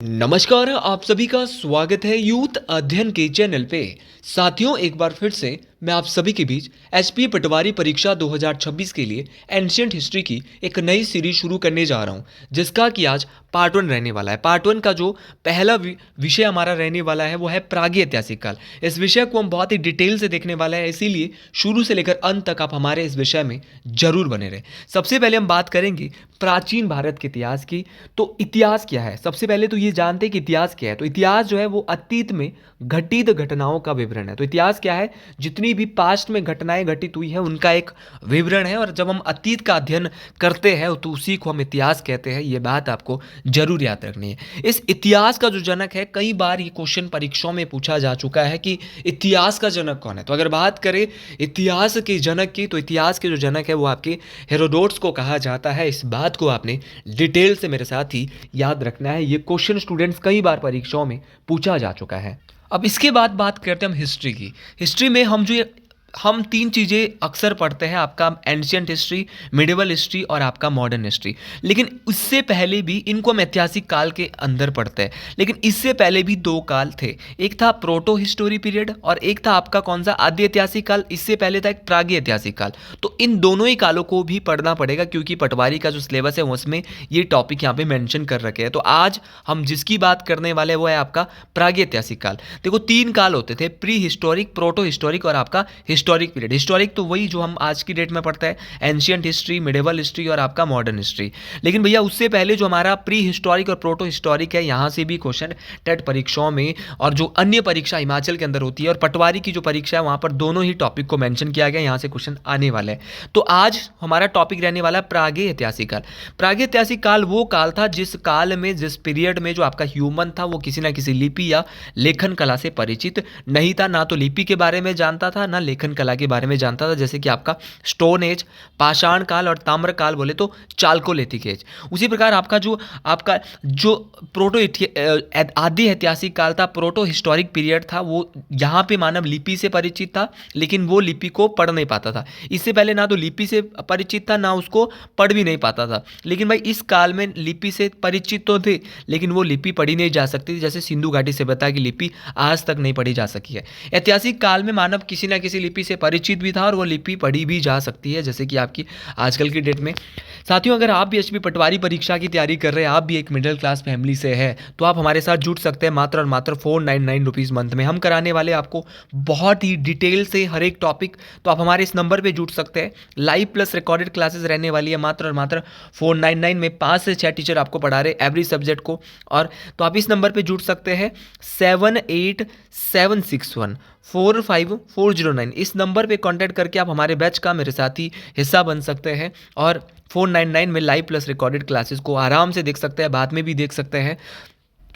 नमस्कार, आप सभी का स्वागत है यूथ अध्ययन के चैनल पे। साथियों, एक बार फिर से मैं आप सभी के बीच एचपी पटवारी परीक्षा 2026 के लिए एंशियंट हिस्ट्री की एक नई सीरीज शुरू करने जा रहा हूं, जिसका कि आज पार्ट 1 रहने वाला है। पार्ट 1 का जो पहला विषय हमारा रहने वाला है वो है प्रागैतिहासिक ऐतिहासिक काल। इस विषय को हम बहुत ही डिटेल से देखने वाले हैं, इसीलिए शुरू से लेकर अंत तक आप हमारे इस विषय में जरूर बने रहें। सबसे पहले हम बात करेंगे प्राचीन भारत के इतिहास की। तो इतिहास क्या है? सबसे पहले तो ये जानते हैं कि इतिहास क्या है। तो इतिहास जो है वो अतीत में घटित घटनाओं का विवरण है। तो इतिहास क्या है? जितनी भी पास्ट में घटनाएं घटित हुई है उनका एक विवरण है। और जब हम अतीत का अध्ययन करते हैं तो उसी को हम इतिहास कहते हैं। ये बात आपको जरूर याद रखनी है। इस इतिहास का जो जनक है, कई बार ये क्वेश्चन परीक्षाओं में पूछा जा चुका है कि इतिहास का जनक कौन है। तो अगर बात करें इतिहास के जनक की, तो इतिहास के जो जनक है वो आपके हेरोडोट्स को कहा जाता है। इस बात को आपने डिटेल से मेरे साथ ही याद रखना है। ये क्वेश्चन स्टूडेंट्स कई बार परीक्षाओं में पूछा जा चुका है। अब इसके बाद बात करते हैं हम हिस्ट्री की। हिस्ट्री में हम तीन चीज़ें अक्सर पढ़ते हैं, आपका एंशियंट हिस्ट्री, मिडिवल हिस्ट्री और आपका मॉडर्न हिस्ट्री। लेकिन उससे पहले भी इनको हम ऐतिहासिक काल के अंदर पढ़ते हैं। लेकिन इससे पहले भी दो काल थे, एक था प्रोटो हिस्टोरी पीरियड और एक था आपका कौन सा, आदि ऐतिहासिक काल। इससे पहले था एक प्रागैतिहासिक ऐतिहासिक काल। तो इन दोनों ही कालों को भी पढ़ना पड़ेगा, क्योंकि पटवारी का जो सिलेबस है उसमें ये टॉपिक यहाँ पे मेंशन कर रखे हैं। तो आज हम जिसकी बात करने वाले वो है आपका प्रागैतिहासिक ऐतिहासिक काल। देखो, तीन काल होते थे, प्री हिस्टोरिक, प्रोटो हिस्टोरिक और आपका हिस्टोरिक पीरियड। हिस्टोरिक तो वही जो हम आज की डेट में पढ़ते हैं, एंशियंट हिस्ट्री, मिडिवल हिस्ट्री और आपका मॉडर्न हिस्ट्री। लेकिन भैया उससे पहले जो हमारा प्री हिस्टोरिक और प्रोटो हिस्टोरिक है, यहाँ से भी क्वेश्चन टेट परीक्षाओं में और जो अन्य परीक्षा हिमाचल के अंदर होती है और पटवारी की जो परीक्षा है वहाँ पर दोनों ही टॉपिक को मेंशन किया गया, यहाँ से क्वेश्चन आने वाला है। तो आज हमारा टॉपिक रहने वाला है प्रागैतिहासिक ऐतिहासिक काल। प्रागैतिहासिक ऐतिहासिक काल वो काल था जिस काल में, जिस पीरियड में जो आपका ह्यूमन था वो किसी ना किसी लिपि या लेखन कला से परिचित नहीं था। ना तो लिपि के बारे में जानता था, ना लेखन कला के बारे में जानता था। जैसे कि आपका स्टोन एज, पाषाण काल और ताम्र काल बोले तो चालकोलिथिक एज। उसी प्रकार आपका जो प्रोटो आदि ऐतिहासिक काल था, प्रोटो हिस्टोरिक पीरियड था, वो यहाँ पे मानव लिपि से परिचित था, लेकिन वो लिपि को पढ़ नहीं पाता था। इससे पहले ना तो लिपि से परिचित था, ना उसको पढ़ भी नहीं पाता था। लेकिन भाई इस काल में लिपि से परिचित तो थे, लेकिन वो लिपि पढ़ी नहीं जा सकती थी। जैसे सिंधु घाटी सभ्यता की लिपि आज तक नहीं पढ़ी जा सकी है। ऐतिहासिक काल में मानव किसी ना किसी लिपि से परिचित भी था और वो लिपि पढ़ी भी जा सकती है, जैसे कि आपकी आजकल की डेट में। साथियों, अगर आप भी एचपी पटवारी परीक्षा की तैयारी कर रहे हैं, आप भी एक मिडिल क्लास फैमिली से है, तो आप हमारे साथ जुड़ सकते हैं मात्र और मात्र 499 रुपीज़ मंथ में। हम कराने वाले आपको बहुत ही डिटेल से हर एक टॉपिक। तो आप हमारे इस नंबर पे जुड़ सकते हैं। लाइव प्लस रिकॉर्डेड क्लासेस रहने वाली है मात्र और मात्र 499 में। 5 से 6 टीचर आपको पढ़ा रहे एवरी सब्जेक्ट को। और तो आप इस नंबर पे जुड़ सकते हैं 7876145409। इस नंबर पे कांटेक्ट करके आप हमारे बैच का मेरे साथ ही हिस्सा बन सकते हैं और 499 में लाइव प्लस रिकॉर्डेड क्लासेस को आराम से देख सकते हैं, बाद में भी देख सकते हैं।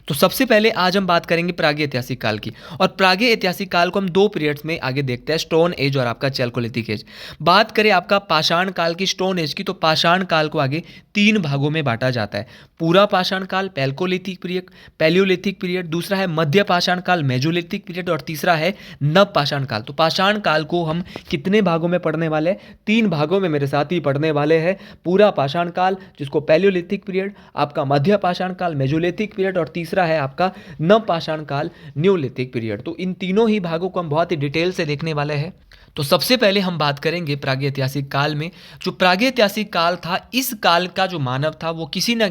तो सबसे पहले आज हम बात करेंगे प्रागैतिहासिक ऐतिहासिक काल की। और प्रागैतिहासिक ऐतिहासिक काल को हम दो पीरियड्स में आगे देखते हैं, स्टोन एज और आपका चैल्कोलिथिक एज। बात करें आपका पाषाण काल की, स्टोन एज की, तो पाषाण काल को आगे 3 भागों में बांटा जाता है। पूरा पाषाण काल, पैलियोलिथिक पीरियड, दूसरा है मध्य पाषाण काल, मेजोलिथिक पीरियड, और तीसरा है नव पाषाण काल। तो पाषाण काल को हम कितने भागों में पढ़ने वाले हैं? 3 भागों में मेरे साथ ही पढ़ने वाले हैं। पूरा पाषाण काल, जिसको पैलियोलिथिक पीरियड, आपका मध्य पाषाण काल, मेजोलिथिक पीरियड, और तीसरा है आपका नव पाषाण काल, न्यूलिथिक पीरियड। तो इन तीनों ही भागों को हम बहुत ही डिटेल से देखने वाले हैं। तो सबसे पहले हम बात करेंगे प्रागैतिहासिक ऐतिहासिक काल में। जो प्रागैतिहासिक ऐतिहासिक काल था, इस काल का जो मानव था वो किसी ना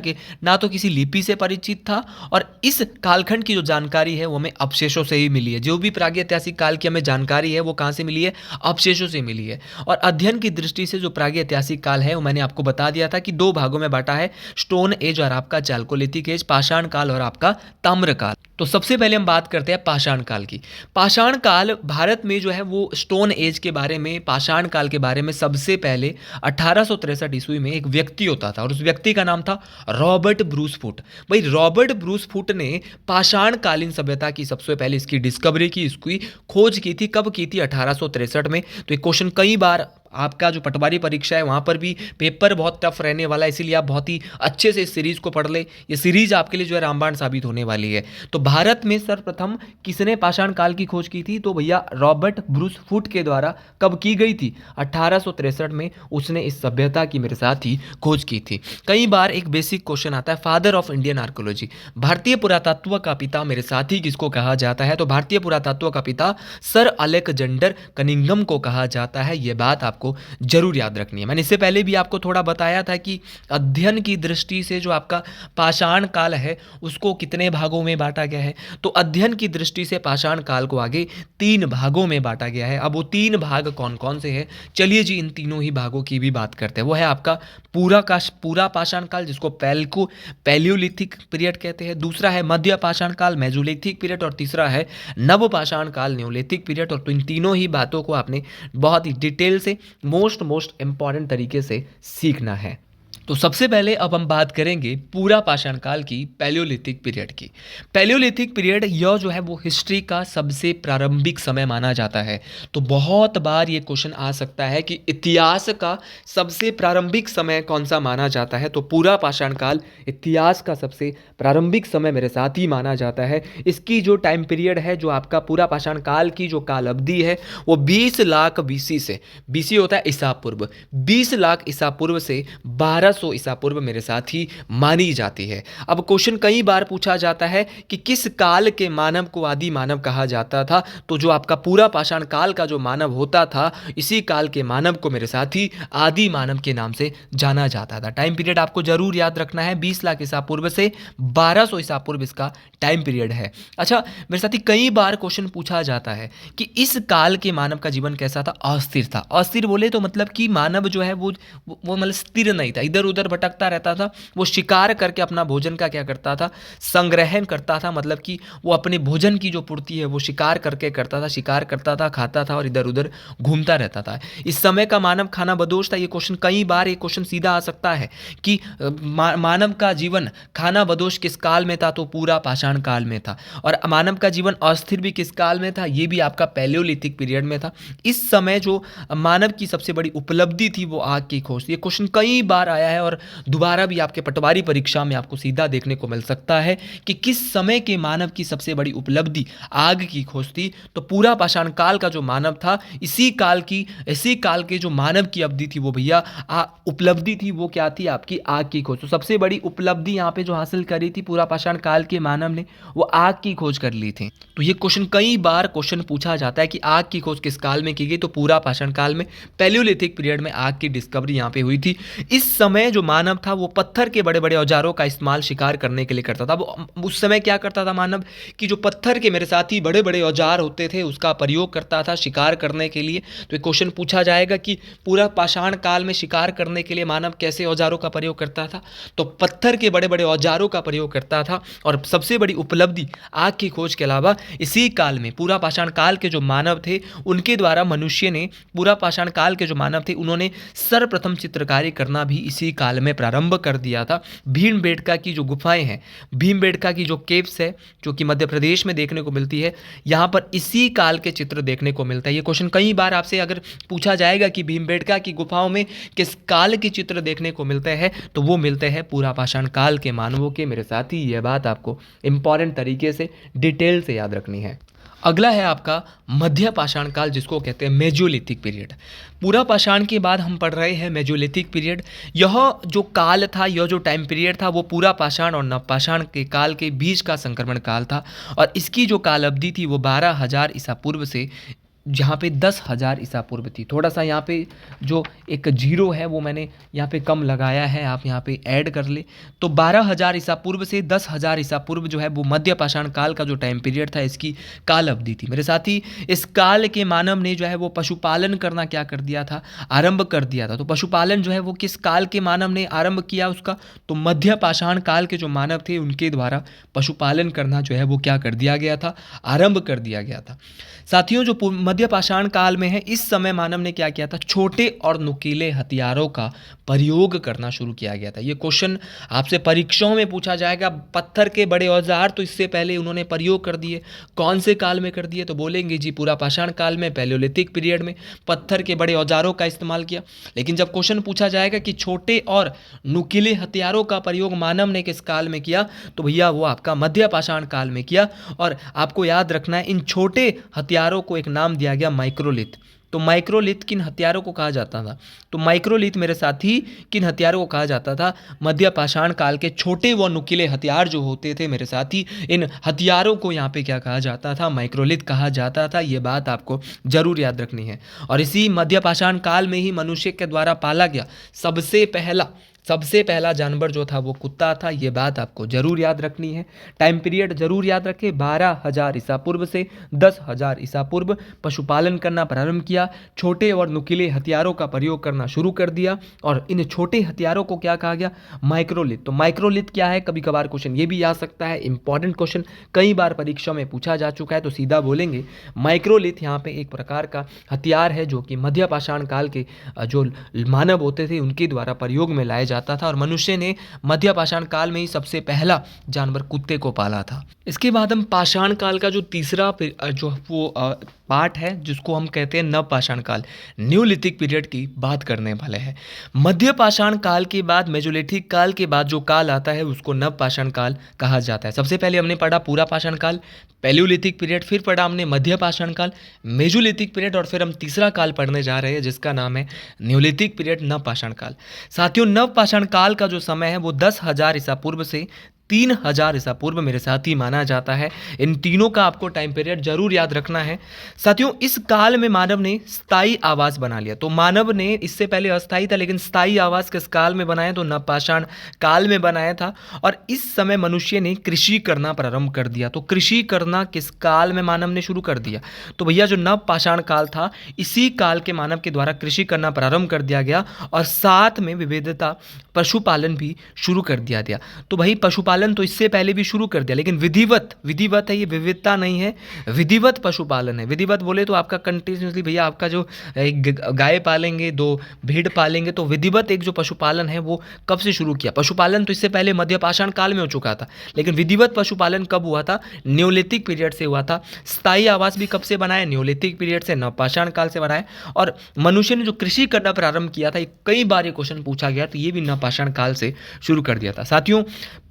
तो किसी लिपि से परिचित था, और इस कालखंड की जो जानकारी है वो हमें अवशेषों से ही मिली है। जो भी प्रागैतिहासिक ऐतिहासिक काल की हमें जानकारी है वो कहाँ से मिली है? अवशेषों से मिली है। और अध्ययन की दृष्टि से जो प्रागैतिहासिक ऐतिहासिक काल है वो मैंने आपको बता दिया था कि 2 भागों में बांटा है, स्टोन एज और आपका चालकोलिथिक एज, पाषाण काल और आपका ताम्र काल। तो सबसे पहले हम बात करते हैं पाषाण काल की। पाषाण काल भारत में जो है वो स्टोन एज के बारे में, पाषाण काल के बारे में सबसे पहले 1863 ईस्वी में एक व्यक्ति होता था और उस व्यक्ति का नाम था रॉबर्ट ब्रूस फुट। भाई रॉबर्ट ब्रूस फुट ने पाषाण कालीन सभ्यता की सबसे पहले इसकी डिस्कवरी की, इसकी खोज की थी। कब की थी? 1863 में। तो ये क्वेश्चन कई बार आपका जो पटवारी परीक्षा है वहाँ पर भी पेपर बहुत टफ रहने वाला है, इसीलिए आप बहुत ही अच्छे से इस सीरीज़ को पढ़ ले। ये सीरीज़ आपके लिए जो है रामबाण साबित होने वाली है। तो भारत में सर्वप्रथम किसने पाषाण काल की खोज की थी? तो भैया रॉबर्ट ब्रूस फुट के द्वारा कब की गई थी? 1863 में उसने इस सभ्यता की मेरे साथ ही खोज की थी। कई बार एक बेसिक क्वेश्चन आता है, फादर ऑफ इंडियन आर्कोलॉजी, भारतीय पुरातत्व का पिता मेरे साथी किसको कहा जाता है? तो भारतीय पुरातत्व का पिता सर अलेक्जेंडर कनिंघम को कहा जाता है। यह बात आपको जरूर याद रखनी है। मैंने इससे पहले भी आपको थोड़ा बताया था कि अध्ययन की दृष्टि से जो आपका पाषाण काल है उसको कितने भागों में बांटा गया है। तो अध्ययन की दृष्टि से पाषाण काल को आगे 3 भागों में बांटा गया है। अब वो 3 भाग कौन कौन से हैं, चलिए जी इन तीनों ही भागों की भी बात करते हैं। वो है आपका पूरा पाषाण काल, जिसको पैलियोलिथिक पीरियड कहते हैं, दूसरा है मध्य पाषाण काल मेसोलिथिक पीरियड, और तीसरा है नव पाषाण काल न्योलिथिक पीरियड। और तो इन तीनों ही बातों को आपने बहुत ही डिटेल से मोस्ट इंपॉर्टेंट तरीके से सीखना है। तो सबसे पहले अब हम बात करेंगे पूरा पाषाण काल की, पैलियोलिथिक पीरियड की। पैलियोलिथिक पीरियड यह जो है वो हिस्ट्री का सबसे प्रारंभिक समय माना जाता है। तो बहुत बार ये क्वेश्चन आ सकता है कि इतिहास का सबसे प्रारंभिक समय कौन सा माना जाता है? तो पूरा पाषाण काल इतिहास का सबसे प्रारंभिक समय मेरे साथ ही माना जाता है। इसकी जो टाइम पीरियड है, जो आपका पूरा पाषाण काल की जो काल अवधि है वो 20 लाख बीसी से, बीसी होता है ईसा पूर्व, 20 लाख ईसा पूर्व से 1200 ईसा पूर्व मेरे साथ ही मानी जाती है। अब क्वेश्चन कई बार पूछा जाता है कि किस काल के मानव को आदि मानव कहा जाता था? तो जो आपका पूरा पाषाण काल का जो मानव होता था, इसी काल के मानव को मेरे साथ ही आदि मानव के नाम से जाना जाता था। टाइम पीरियड आपको जरूर याद रखना है, 20 लाख ईसा पूर्व से 1200 ईसा पूर्व इसका टाइम पीरियड है। अच्छा, मेरे साथ ही कई बार क्वेश्चन पूछा जाता है कि इस काल के मानव का जीवन कैसा था? अस्थिर था। अस्थिर बोले तो मतलब कि मानव जो है वो मतलब स्थिर नहीं था, इधर उधर भटकता रहता था। वो शिकार करके अपना भोजन का क्या करता था? संग्रहण करता था। मतलब कि वो अपने भोजन की जो पूर्ति है वो शिकार करके करता था, शिकार करता था, खाता था और इधर उधर घूमता रहता था। इस समय का मानव खाना बदोश था। ये क्वेश्चन कई बार, ये क्वेश्चन सीधा आ सकता है कि मानव का जीवन खाना बदोश किस काल में था? तो पूरा पाषाण काल में था। और मानव का जीवन अस्थिर भी किस काल में था? ये भी आपका पैलियोलिथिक पीरियड में था। इस समय जो मानव की सबसे बड़ी उपलब्धि थी वो आग की खोज। ये क्वेश्चन कई बार आया है और दोबारा भी आपके पटवारी परीक्षा में आपको सीधा देखने को मिल सकता है कि किस समय के मानव की सबसे बड़ी उपलब्धि आग की खोज थी। तो पूरा पाषाण काल का जो मानव था, इसी काल के जो मानव की अवधि थी वो भैया उपलब्धि थी वो क्या थी? आपकी आग की खोज। तो सबसे बड़ी उपलब्धि यहाँ पे जो हासिल करी थी पूरा पाषाण काल के मानव ने, वो आग की खोज कर ली थी। तो ये क्वेश्चन कई बार पूछा जाता है कि आग की खोज किस काल में की गई? तो पूरा पाषाण काल में, पैलियोलिथिक पीरियड में आग की डिस्कवरी यहाँ पे हुई थी। इस समय जो मानव था वो पत्थर के बड़े बड़े औजारों का इस्तेमाल शिकार करने के लिए करता था। वो उस समय क्या करता था मानव कि जो पत्थर के मेरे साथ ही बड़े बड़े औजार होते थे उसका प्रयोग करता था शिकार करने के लिए। तो एक क्वेश्चन पूछा जाएगा कि पूरा पाषाण काल में शिकार करने के लिए मानव कैसे औजारों का प्रयोग करता था? तो पत्थर के बड़े बड़े औजारों का प्रयोग करता था। और सबसे बड़ी उपलब्धि आग की खोज के अलावा इसी काल में पूरा पाषाण काल के जो मानव थे उनके द्वारा मनुष्य ने, पूरा पाषाण काल के जो मानव थे उन्होंने सर्वप्रथम चित्रकारी करना भी इसी काल में प्रारंभ कर दिया था। भीमबेटका की जो गुफाएं हैं, भीमबेटका की जो केव्स है जो कि मध्य प्रदेश में देखने को मिलती है, यहाँ पर इसी काल के चित्र देखने को मिलता है। ये क्वेश्चन कई बार आपसे अगर पूछा जाएगा कि भीमबेटका की गुफाओं में किस काल के चित्र देखने को मिलते हैं, तो वो मिलते हैं पूरा पाषाण काल के मानवों के। मेरे साथ ही यह बात आपको इंपॉर्टेंट तरीके से डिटेल से याद रखनी है। अगला है आपका मध्य पाषाण काल, जिसको कहते हैं मेसोलिथिक पीरियड। पूरा पाषाण के बाद हम पढ़ रहे हैं मेसोलिथिक पीरियड। यह जो काल था, यह जो टाइम पीरियड था वो पूरा पाषाण और नवपाषाण के काल के बीच का संक्रमण काल था। और इसकी जो काल अवधि थी वो 12,000 ईसा पूर्व से जहाँ पे 10,000 ईसा पूर्व थी। थोड़ा सा यहाँ पे जो एक जीरो है वो मैंने यहाँ पे कम लगाया है, आप यहाँ पे ऐड कर ले। तो 12,000 ईसा पूर्व से 10,000 ईसा पूर्व जो है वो मध्य पाषाण काल का जो टाइम पीरियड था, इसकी काल अवधि थी। मेरे साथ ही इस काल के मानव ने जो है वो पशुपालन करना क्या कर दिया था? आरंभ कर दिया था। तो पशुपालन जो है वो किस काल के मानव ने आरंभ किया उसका? तो मध्य पाषाण काल के जो मानव थे उनके द्वारा पशुपालन करना जो है वो क्या कर दिया गया था? आरंभ कर दिया गया था। साथियों, जो मध्य पाषाण काल में है। इस समय मानव ने क्या किया था, छोटे और नुकीले हथियारों का प्रयोग करना शुरू किया गया था। ये क्वेश्चन आपसे परीक्षाओं में पूछा जाएगा। पत्थर के बड़े औजार तो इससे पहले उन्होंने प्रयोग कर दिए, कौन से काल में कर दिए, तो बोलेंगे जी पूरा पाषाण काल में, पैलियोलिथिक पीरियड में पत्थर के बड़े औजारों का इस्तेमाल किया। लेकिन जब क्वेश्चन पूछा जाएगा कि छोटे और नुकीले हथियारों का प्रयोग मानव ने किस काल में किया, तो भैया वो आपका मध्य पाषाण काल में किया। और आपको याद रखना है, इन छोटे हथियारों को एक नाम दिया गया माइक्रोलिथ। तो माइक्रोलिथ किन हथियारों को कहा जाता था, तो माइक्रोलिथ मेरे साथी किन हथियारों को कहा जाता था, मध्य पाषाण काल के छोटे व नुकीले हथियार जो होते थे मेरे साथी, इन हथियारों को यहाँ पे क्या कहा जाता था, माइक्रोलिथ कहा जाता था। ये बात आपको जरूर याद रखनी है। और इसी मध्य पाषाण काल में ही मनुष्य के द्वारा पाला गया सबसे पहला जानवर जो था वो कुत्ता था। ये बात आपको जरूर याद रखनी है। टाइम पीरियड जरूर याद रखें, 12,000 ईसा पूर्व से 10,000 ईसा पूर्व पशुपालन करना प्रारंभ किया, छोटे और नुकीले हथियारों का प्रयोग करना शुरू कर दिया। और इन छोटे हथियारों को क्या कहा गया, माइक्रोलिथ। तो माइक्रोलिथ क्या है, कभी कभार क्वेश्चन ये भी आ सकता है, इंपॉर्टेंट क्वेश्चन कई बार परीक्षा में पूछा जा चुका है, तो सीधा बोलेंगे माइक्रोलिथ यहाँ पे एक प्रकार का हथियार है जो कि मध्य पाषाण काल के जो मानव होते थे उनके द्वारा प्रयोग में लाए जाता था। और मनुष्य ने मध्य पाषाण काल में ही सबसे पहला जानवर कुत्ते को पाला था। इसके बाद हम पाषाण काल का जो तीसरा जो वो पार्ट है जिसको हम कहते हैं नव पाषाण काल, न्यूलिथिक पीरियड की बात करने वाले हैं। मध्य पाषाण काल के बाद मेजोलिथिक काल के बाद जो काल आता है उसको नव पाषाण काल कहा जाता है। सबसे पहले हमने पढ़ा पूरा पाषाण काल, पैलियोलिथिक पीरियड, फिर पढ़ा हमने मध्य पाषाण काल, मेजोलिथिक पीरियड, और फिर हम तीसरा काल पढ़ने जा रहे हैं जिसका नाम है न्यूलिथिक पीरियड, नव पाषाण काल। साथियों, नव पाषाण काल का जो समय है वो 10,000 ईसा पूर्व से 3,000 ईसा पूर्व मेरे साथ ही माना जाता है। इन तीनों का आपको टाइम पीरियड जरूर याद रखना है। साथियों, इस काल में मानव ने स्थायी आवास बना लिया। तो मानव ने इससे पहले अस्थायी था, लेकिन स्थायी आवास किस काल में बनाया, तो नवपाषाण काल में बनाया था। और इस समय मनुष्य ने कृषि करना प्रारंभ कर दिया। तो कृषि करना किस काल में मानव ने शुरू कर दिया, तो भैया जो नवपाषाण काल था इसी काल के मानव के द्वारा कृषि करना प्रारंभ कर दिया गया। और साथ में विविधता पशुपालन भी शुरू कर दिया गया। तो भाई पशुपालन तो इससे पहले भी शुरू कर दिया, लेकिन विधिवत है, ये विविधता नहीं है, विधिवत पशुपालन है। विधिवत बोले तो आपका कंटिन्यूसली भैया आपका जो एक गाय पालेंगे, 2 भेड़ पालेंगे, तो विधिवत एक जो पशुपालन है वो कब से शुरू किया। पशुपालन तो इससे पहले मध्य पाषाण काल में हो चुका था, लेकिन विधिवत पशुपालन कब हुआ था, न्योलिथिक पीरियड से हुआ था। स्थायी आवास भी कब से बनाया, न्योलिथिक पीरियड से, नवपाषाण काल से बनाया। और मनुष्य ने जो कृषि करना प्रारंभ किया था, कई बार ये क्वेश्चन पूछा गया, तो ये भी नवपाषाण काल से शुरू कर दिया था। साथियों,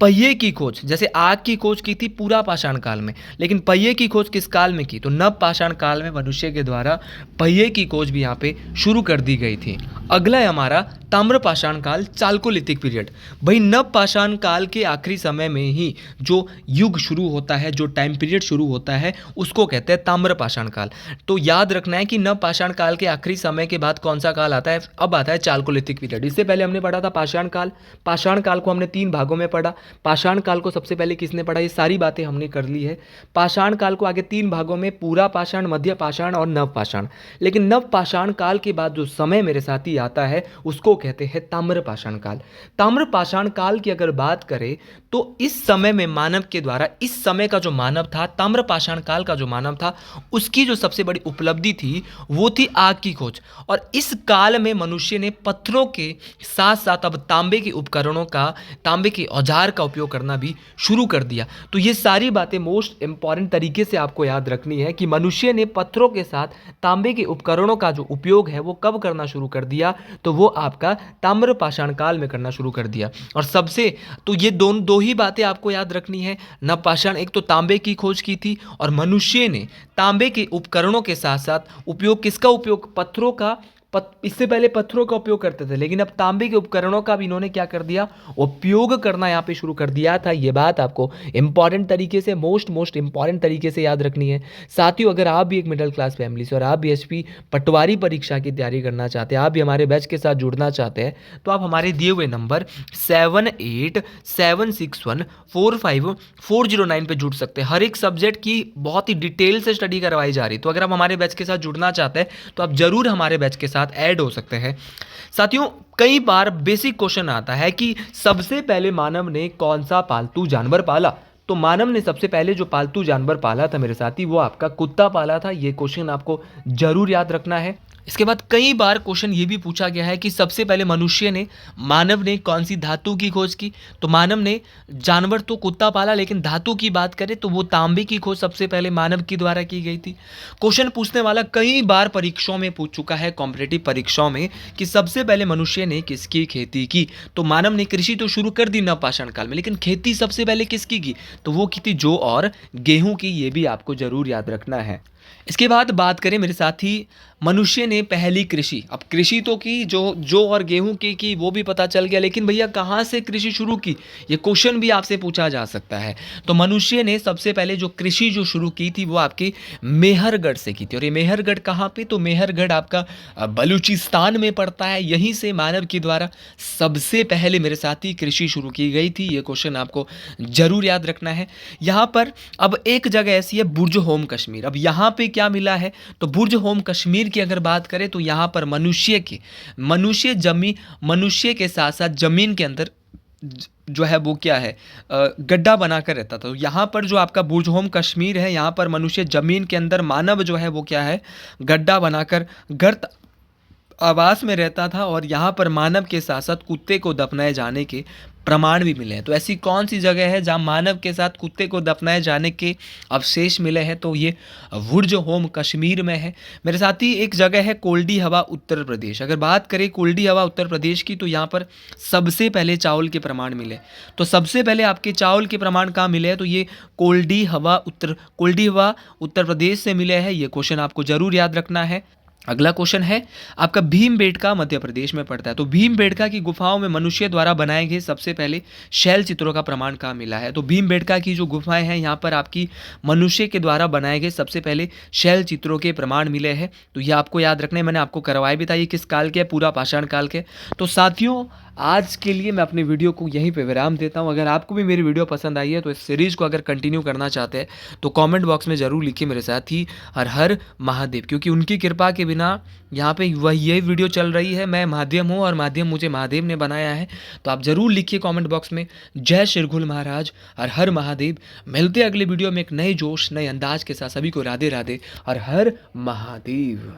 पहिए की खोज, जैसे आग की खोज की थी पूरा पाषाण काल में, लेकिन पहिए की खोज किस काल में की, तो नव पाषाण काल में मनुष्य के द्वारा पहिए की खोज भी यहाँ पे शुरू कर दी गई थी। अगला है हमारा ताम्र पाषाण काल, चाल्कोलिथिक पीरियड। भाई नव पाषाण काल के आखिरी समय में ही जो युग शुरू होता है, जो टाइम पीरियड शुरू होता है, उसको कहते हैं ताम्र पाषाण काल। तो याद रखना है कि नव पाषाण काल के आखिरी समय के बाद कौन सा काल आता है, अब आता है चाल्कोलिथिक पीरियड। इससे पहले हमने पढ़ा था पाषाण काल। पाषाण काल को हमने 3 भागों में पढ़ा। पाषाण काल को सबसे पहले किसने पढ़ा, ये सारी बातें हमने कर ली है। पाषाण काल को आगे 3 भागों में, पूरा पाषाण, मध्य पाषाण और नव पाषाण। लेकिन नव पाषाण काल के बाद जो समय मेरे साथी आता है उसको कहते हैं ताम्र पाषाण काल। ताम्र पाषाण काल की अगर बात करें तो इस समय में मानव के द्वारा, इस समय का जो मानव था, ताम्र पाषाण काल का जो मानव था, उसकी जो सबसे बड़ी उपलब्धि थी वो थी आग की खोज। और इस काल में मनुष्य ने पत्थरों के साथ साथ अब तांबे के उपकरणों का, तांबे के औजार का उपयोग करना भी शुरू कर दिया। तो ये सारी बातें मोस्ट इंपॉर्टेंट तरीके से आपको याद रखनी है कि मनुष्य ने पत्थरों के साथ तांबे के उपकरणों का जो उपयोग है वो कब करना शुरू कर दिया, तो वो आपका ताम्र पाषाण काल में करना शुरू कर दिया। और सबसे तो ये दो ही बातें आपको याद रखनी है। नवपाषाण, एक तो तांबे की खोज की थी और मनुष्य ने तांबे के उपकरणों के साथ साथ उपयोग, किसका उपयोग, पत्थरों का। इससे पहले पत्थरों का उपयोग करते थे, लेकिन अब तांबे के उपकरणों का भी इन्होंने क्या कर दिया, उपयोग करना यहाँ पे शुरू कर दिया था। ये बात आपको इंपॉर्टेंट तरीके से, मोस्ट इंपॉर्टेंट तरीके से याद रखनी है। साथियों, अगर आप भी एक मिडिल क्लास फैमिली से और आप भी एसपी पटवारी परीक्षा की तैयारी करना चाहते हैं, आप भी हमारे बैच के साथ जुड़ना चाहते हैं, तो आप हमारे दिए हुए नंबर 7876145409 पे जुड़ सकते हैं। हर एक सब्जेक्ट की बहुत ही डिटेल से स्टडी करवाई जा रही है। तो अगर आप हमारे बैच के साथ जुड़ना चाहते हैं तो आप जरूर हमारे बैच के साथ ऐड हो सकते हैं। साथियों, कई बार बेसिक क्वेश्चन आता है कि सबसे पहले मानव ने कौन सा पालतू जानवर पाला। तो मानव ने सबसे पहले जो पालतू जानवर पाला था मेरे साथी, वो आपका कुत्ता पाला था। ये क्वेश्चन आपको जरूर याद रखना है। इसके बाद कई बार क्वेश्चन ये भी पूछा गया है कि सबसे पहले मानव ने कौन सी धातु की खोज की। तो मानव ने जानवर तो कुत्ता पाला, लेकिन धातु की बात करें तो वो तांबे की खोज सबसे पहले मानव के द्वारा की गई थी। क्वेश्चन पूछने वाला कई बार परीक्षाओं में पूछ चुका है, कॉम्पिटिटिव परीक्षाओं में, कि सबसे पहले मनुष्य ने किसकी खेती की। तो मानव ने कृषि तो शुरू कर दी नवपाषाण काल में, लेकिन खेती सबसे पहले किसकी की, तो वो की थी जौ और गेहूं की। ये भी आपको जरूर याद रखना है। इसके बाद बात करें मेरे साथी, मनुष्य ने पहली कृषि, अब कृषि तो की जो और गेहूं की वो भी पता चल गया, लेकिन भैया कहाँ से कृषि शुरू की, ये क्वेश्चन भी आपसे पूछा जा सकता है। तो मनुष्य ने सबसे पहले जो कृषि जो शुरू की थी वो आपकी मेहरगढ़ से की थी। और ये मेहरगढ़ कहाँ पे, तो मेहरगढ़ आपका बलूचिस्तान में पड़ता है। यहीं से मानव के द्वारा सबसे पहले मेरे साथी कृषि शुरू की गई थी। ये क्वेश्चन आपको जरूर याद रखना है। यहाँ पर अब एक जगह ऐसी है बुर्ज होम कश्मीर। अब यहाँ पे क्या मिला है, तो बुर्ज होम कश्मीर की अगर बात करें तो यहाँ पर मनुष्य के साथ साथ जमीन के अंदर जो है वो क्या है, गड्ढा बनाकर रहता था। तो यहाँ पर जो आपका बुर्ज होम कश्मीर है, यहाँ पर मनुष्य जमीन के अंदर, मानव जो है वो क्या है, गड्ढा बनाकर गर्त आवास में रहता था। और यहाँ पर मानव के साथ साथ कुत्ते को दफनाए जाने के प्रमाण भी मिले हैं। तो ऐसी कौन सी जगह है जहाँ मानव के साथ कुत्ते को दफनाए जाने के अवशेष मिले हैं, तो ये बुर्ज होम कश्मीर में है। मेरे साथ ही एक जगह है कोल्डी हवा उत्तर प्रदेश। अगर बात करें कोल्डी हवा उत्तर प्रदेश की, तो यहाँ पर सबसे पहले चावल के प्रमाण मिले। तो सबसे पहले आपके चावल के प्रमाण कहाँ मिले हैं, तो ये कोल्डी हवा उत्तर प्रदेश से मिले हैं। ये क्वेश्चन आपको जरूर याद रखना है। अगला क्वेश्चन है आपका भीमबेटका मध्य प्रदेश में पड़ता है। तो भीमबेटका की गुफाओं में मनुष्य द्वारा बनाए गए सबसे पहले शैल चित्रों का प्रमाण कहाँ मिला है। तो भीमबेटका की जो गुफाएं हैं, यहाँ पर आपकी मनुष्य के द्वारा बनाए गए सबसे पहले शैल चित्रों के प्रमाण मिले हैं। तो ये आपको याद रखना है। मैंने आपको करवाया भी था, ये किस काल के है, पूरा पाषाण काल के। तो साथियों, आज के लिए मैं अपनी वीडियो को यहीं पे विराम देता हूं। अगर आपको भी मेरी वीडियो पसंद आई है तो इस सीरीज़ को अगर कंटिन्यू करना चाहते हैं तो कमेंट बॉक्स में ज़रूर लिखिए मेरे साथ ही हर हर महादेव, क्योंकि उनकी कृपा के बिना यहाँ पे यही वीडियो चल रही है। मैं माध्यम हूँ और माध्यम मुझे महादेव ने बनाया है। तो आप ज़रूर लिखिए कॉमेंट बॉक्स में जय शिरघुल महाराज, हर हर महादेव। मिलते अगले वीडियो में एक नए जोश, नए अंदाज के साथ। सभी को राधे राधे, हर हर महादेव।